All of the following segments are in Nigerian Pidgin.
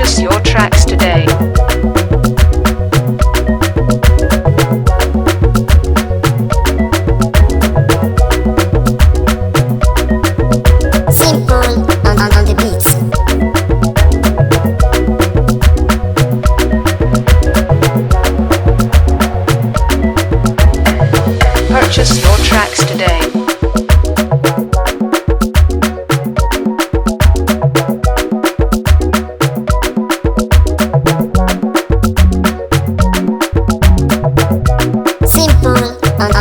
Purchase your tracks today. Purchase your tracks today.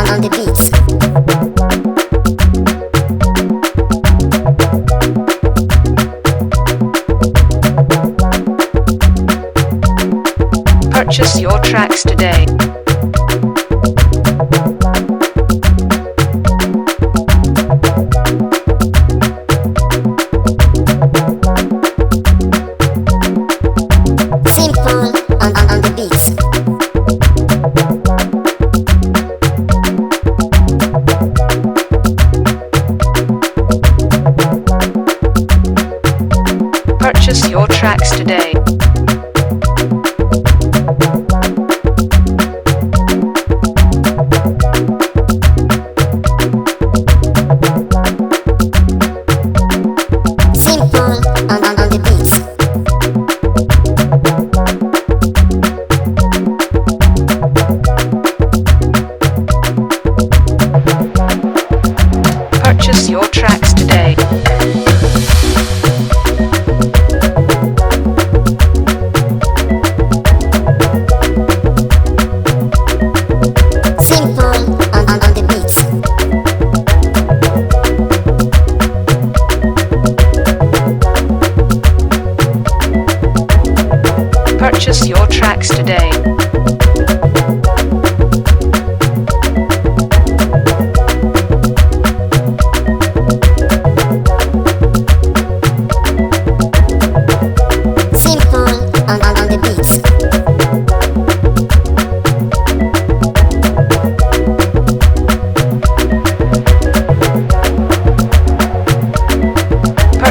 On the beats. Purchase your tracks today. On the beats. Purchase your tracks today. On the beats. Purchase your tracks today. On the beats. Purchase your tracks today. On the beats.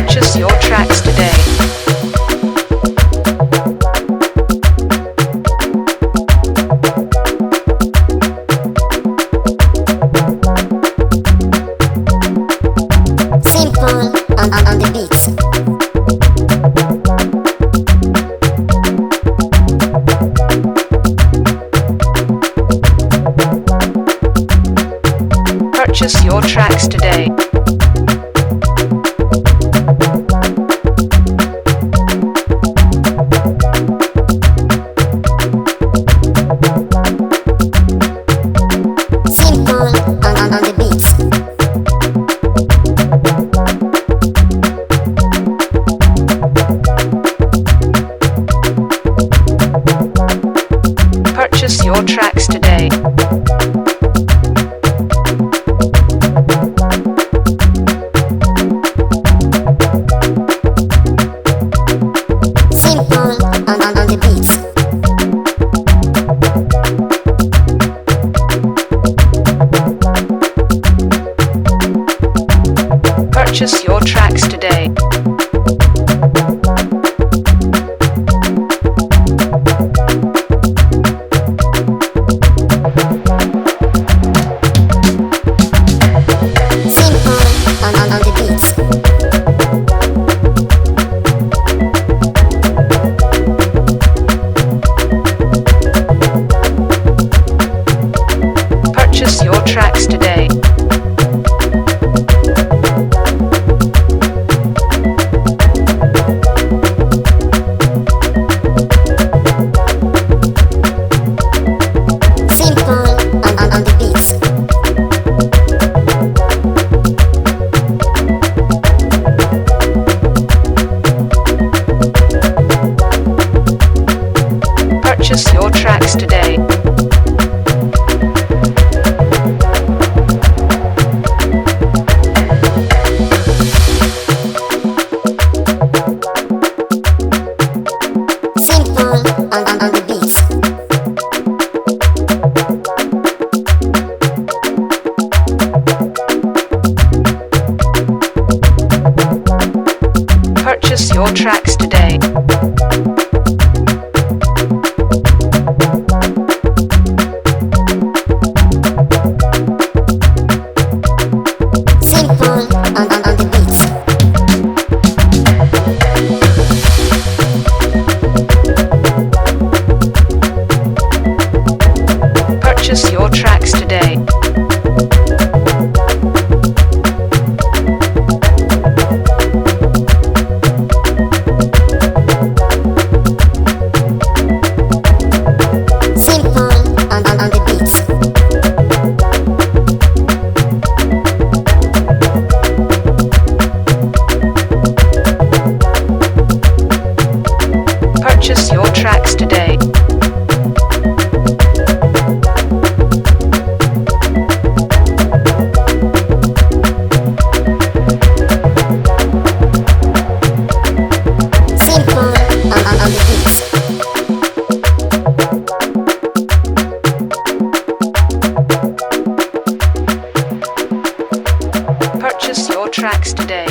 Purchase your tracks today. On the beats. Purchase your tracks today. On the beats. Purchase your tracks today. On the beats. Purchase your tracks today. On the beats. Purchase your tracks today. On the beats. Purchase your tracks today. On the beats. Purchase your tracks today. on the beats. Purchase your tracks today. Simple on the beats. Purchase your tracks today. Simple on the beats. Purchase your tracks today.